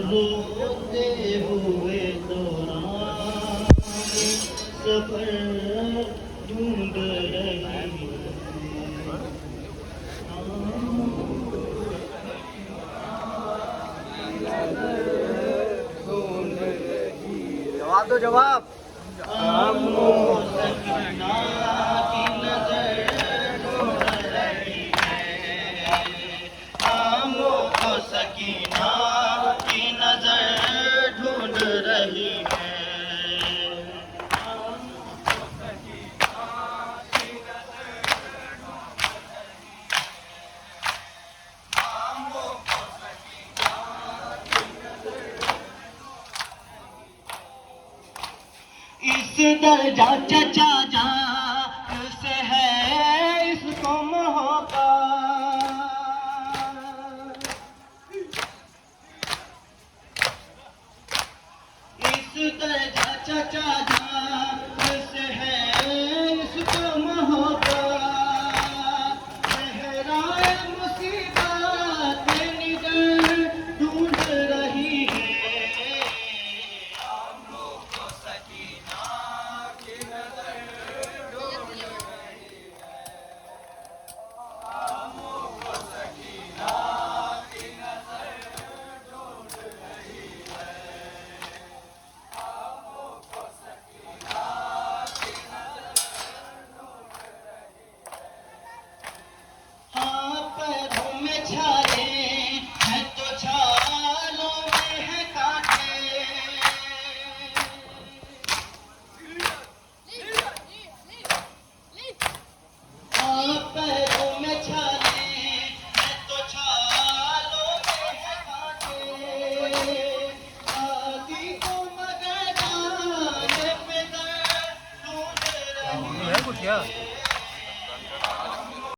रोते हुए दौरान सफर ढूंढ रही जवाब दो जवाब। सकीना की नजर ढूंढ रही है। सकीना की नजर ढूंढ रही है। इस दर्जा चचा जा से है इसको मोहब्बत। इस दर्जा चचा जा से है इसको मोहब्बत। सहराए मुसीबत निगर ढूंढ रही है। पैरों में छाले हैं तो छालों में है कांटे। पैरों में छाले हैं तो छालों में है कांटे। आदि को मगर जाने पे दर ढूंढ रही है।